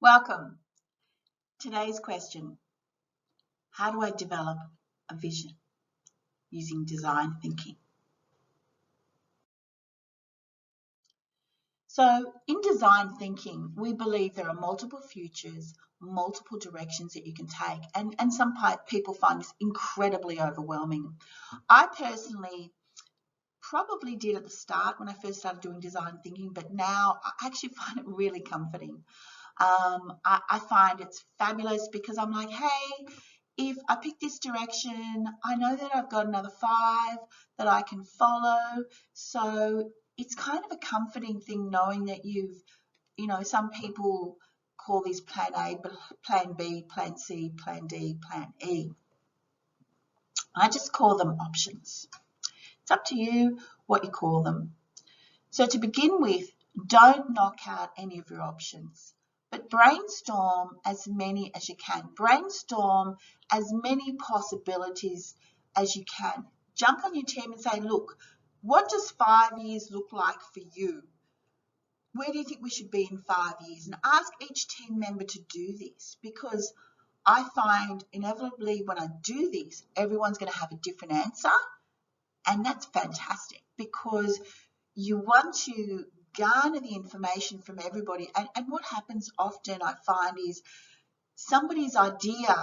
Welcome. Today's question: how do I develop a vision using design thinking? So in design thinking, we believe there are multiple futures, multiple directions that you can take, and some people find this incredibly overwhelming. I personally probably did at the start when I first started doing design thinking, but now I actually find it really comforting. I find it's fabulous because I'm like, hey, if I pick this direction, I know that I've got another 5 that I can follow. So it's kind of a comforting thing knowing that some people call these plan A, plan B, plan C, plan D, plan E. I just call them options. It's up to you what you call them. So to begin with, don't knock out any of your options, but brainstorm as many as you can. Brainstorm as many possibilities as you can. Jump on your team and say, look, what does 5 years look like for you? Where do you think we should be in 5 years? And ask each team member to do this, because I find inevitably when I do this, everyone's going to have a different answer. And that's fantastic because you want to garner the information from everybody. And what happens often, I find, is somebody's idea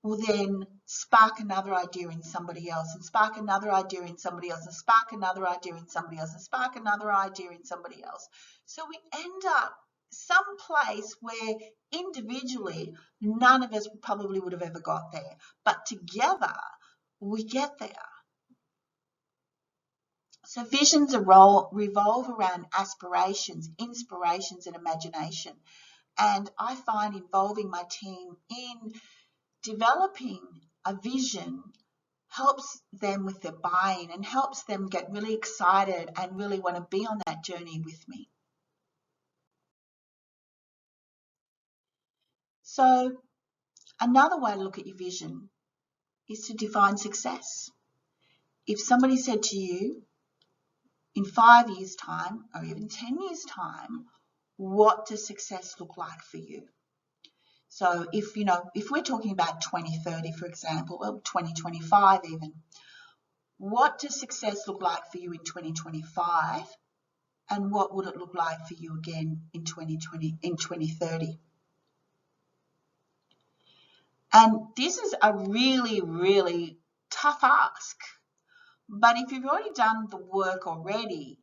will then spark another idea in somebody else, and spark another idea in somebody else, and spark another idea in somebody else, and spark another idea in somebody else. So we end up someplace where individually none of us probably would have ever got there, but together we get there. So visions revolve around aspirations, inspirations, and imagination. And I find involving my team in developing a vision helps them with their buy-in and helps them get really excited and really want to be on that journey with me. So another way to look at your vision is to define success. If somebody said to you, in 5 years' time or even 10 years' time, what does success look like for you? So if we're talking about 2030, for example, or 2025 even, what does success look like for you in 2025? And what would it look like for you again in 2030? And this is a really, really tough ask. But if you've already done the work already,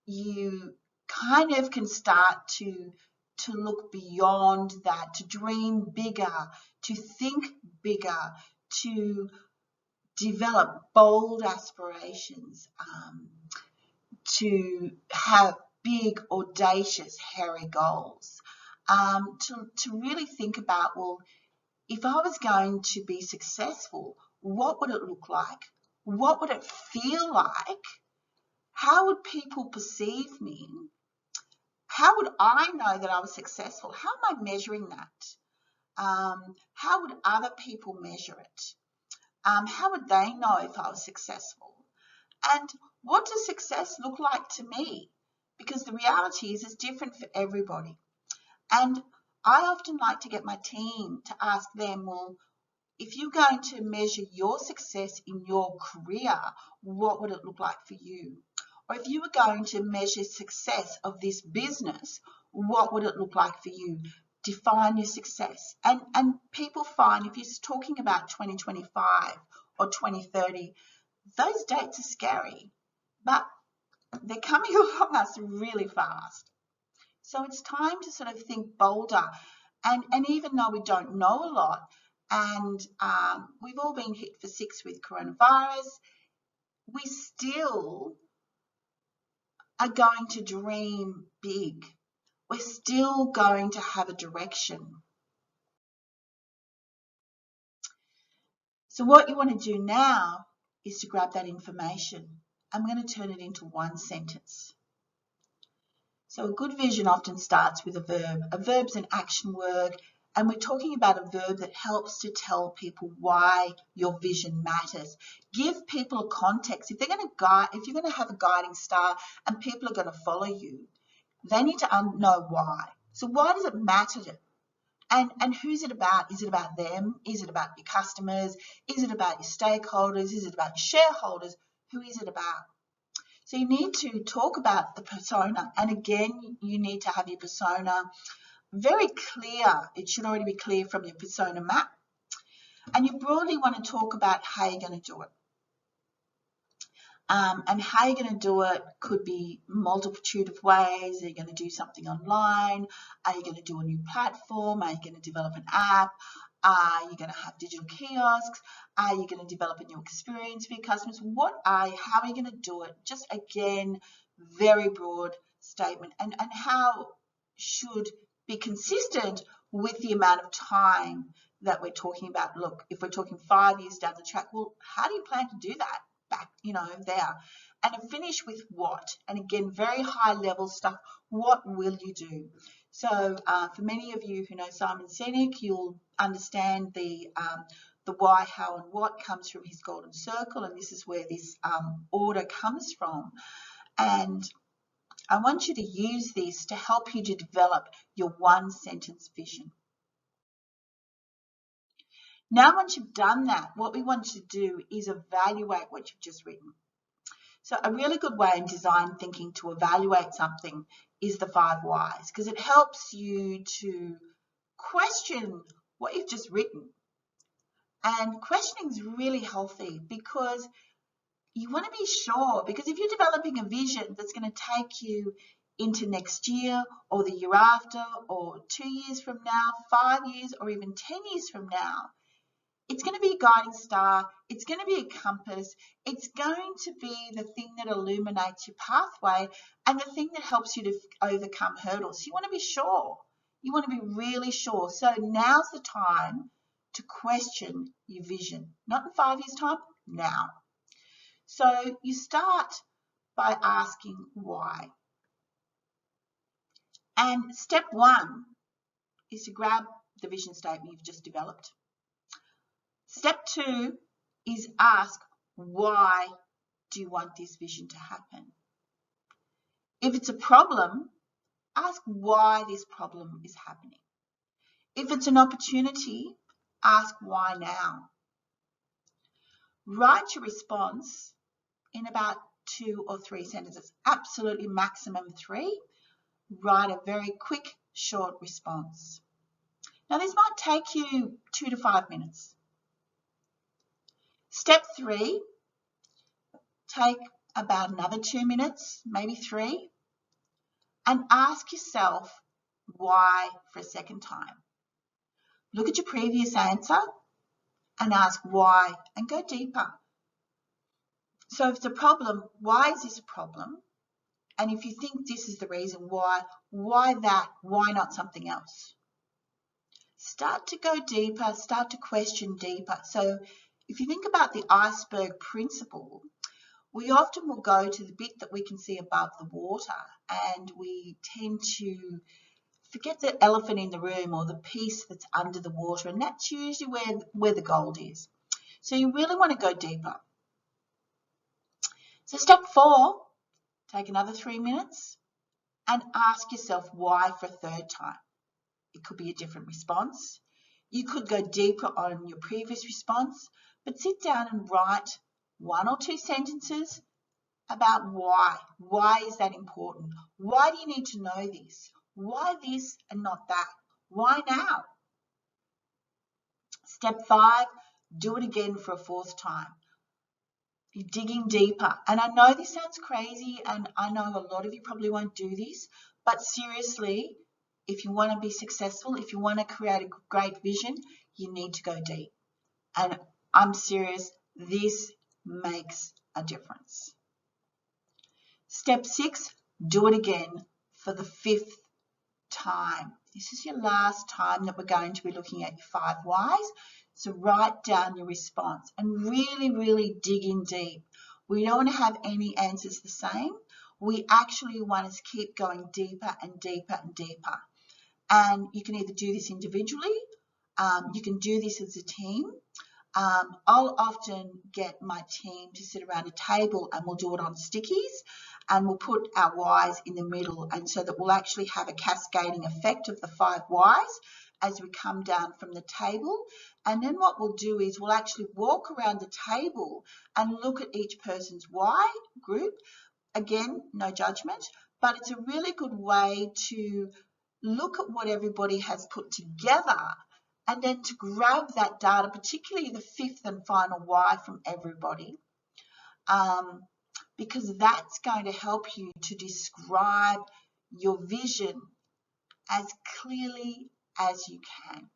you kind of can start to look beyond that, to dream bigger, to think bigger, to develop bold aspirations, to have big, audacious, hairy goals, to really think about, well, if I was going to be successful, what would it look like? What would it feel like? How would people perceive me? How would I know that I was successful? How am I measuring that? How would other people measure it? How would they know if I was successful? And what does success look like to me? Because the reality is it's different for everybody. And I often like to get my team to ask them, well, if you're going to measure your success in your career, what would it look like for you? Or if you were going to measure success of this business, what would it look like for you? Define your success. And people find if you're talking about 2025 or 2030, those dates are scary, but they're coming along us really fast. So it's time to sort of think bolder. And even though we don't know a lot, and we've all been hit for 6 with coronavirus, we still are going to dream big. We're still going to have a direction. So what you want to do now is to grab that information. I'm going to turn it into one sentence. So a good vision often starts with a verb. A verb's an action word, and we're talking about a verb that helps to tell people why your vision matters. Give people a context. If you're going to have a guiding star and people are going to follow you, they need to know why. So why does it matter And who's it about? Is it about them? Is it about your customers? Is it about your stakeholders? Is it about your shareholders? Who is it about? So you need to talk about the persona. And again, you need to have your persona very clear. It should already be clear from your persona map. And you broadly want to talk about how you're going to do it. And how you're going to do it could be multitude of ways. Are you going to do something online? Are you going to do a new platform? Are you going to develop an app? Are you going to have digital kiosks? Are you going to develop a new experience for your customers? How are you going to do it? Just again, very broad statement. And how should be consistent with the amount of time that we're talking about. Look, if we're talking 5 years down the track, well, how do you plan to do that? Back, there. And finish with what? And again, very high level stuff. What will you do? So for many of you who know Simon Sinek, you'll understand the why, how, and what comes from his golden circle, and this is where this order comes from. And I want you to use this to help you to develop your one sentence vision. Now, once you've done that, what we want you to do is evaluate what you've just written. So a really good way in design thinking to evaluate something is the 5 whys, because it helps you to question what you've just written. And questioning is really healthy because you want to be sure, because if you're developing a vision that's going to take you into next year or the year after or 2 years from now, 5 years or even 10 years from now, it's going to be a guiding star. It's going to be a compass. It's going to be the thing that illuminates your pathway and the thing that helps you to overcome hurdles. You want to be sure. You want to be really sure. So now's the time to question your vision. Not in 5 years' time, now. So you start by asking why. And step 1 is to grab the vision statement you've just developed. Step 2 is ask, why do you want this vision to happen? If it's a problem, ask why this problem is happening. If it's an opportunity, ask why now. Write your response in about 2 or 3 sentences, absolutely maximum 3. Write a very quick, short response. Now, this might take you 2 to 5 minutes. Step 3, take about another 2 minutes, maybe 3, and ask yourself why for a second time. Look at your previous answer and ask why and go deeper. So if it's a problem, why is this a problem? And if you think this is the reason why that? Why not something else? Start to go deeper, start to question deeper. So if you think about the iceberg principle, we often will go to the bit that we can see above the water, and we tend to forget the elephant in the room or the piece that's under the water, and that's usually where the gold is. So you really want to go deeper. So step 4, take another 3 minutes and ask yourself why for a third time. It could be a different response. You could go deeper on your previous response, but sit down and write 1 or 2 sentences about why. Why is that important? Why do you need to know this? Why this and not that? Why now? Step 5, do it again for a 4th time. You're digging deeper. And I know this sounds crazy, and I know a lot of you probably won't do this, but seriously, if you want to be successful, if you want to create a great vision, you need to go deep. And I'm serious, this makes a difference. Step 6, do it again for the 5th time. This is your last time that we're going to be looking at your 5 whys. So write down your response and really, really dig in deep. We don't want to have any answers the same. We actually want to keep going deeper and deeper and deeper. And you can either do this individually, you can do this as a team. I'll often get my team to sit around a table and we'll do it on stickies, and we'll put our whys in the middle, and so that we'll actually have a cascading effect of the 5 whys, as we come down from the table. And then what we'll do is we'll actually walk around the table and look at each person's why group. Again, no judgment, but it's a really good way to look at what everybody has put together and then to grab that data, particularly the fifth and final why from everybody, because that's going to help you to describe your vision as clearly as you can.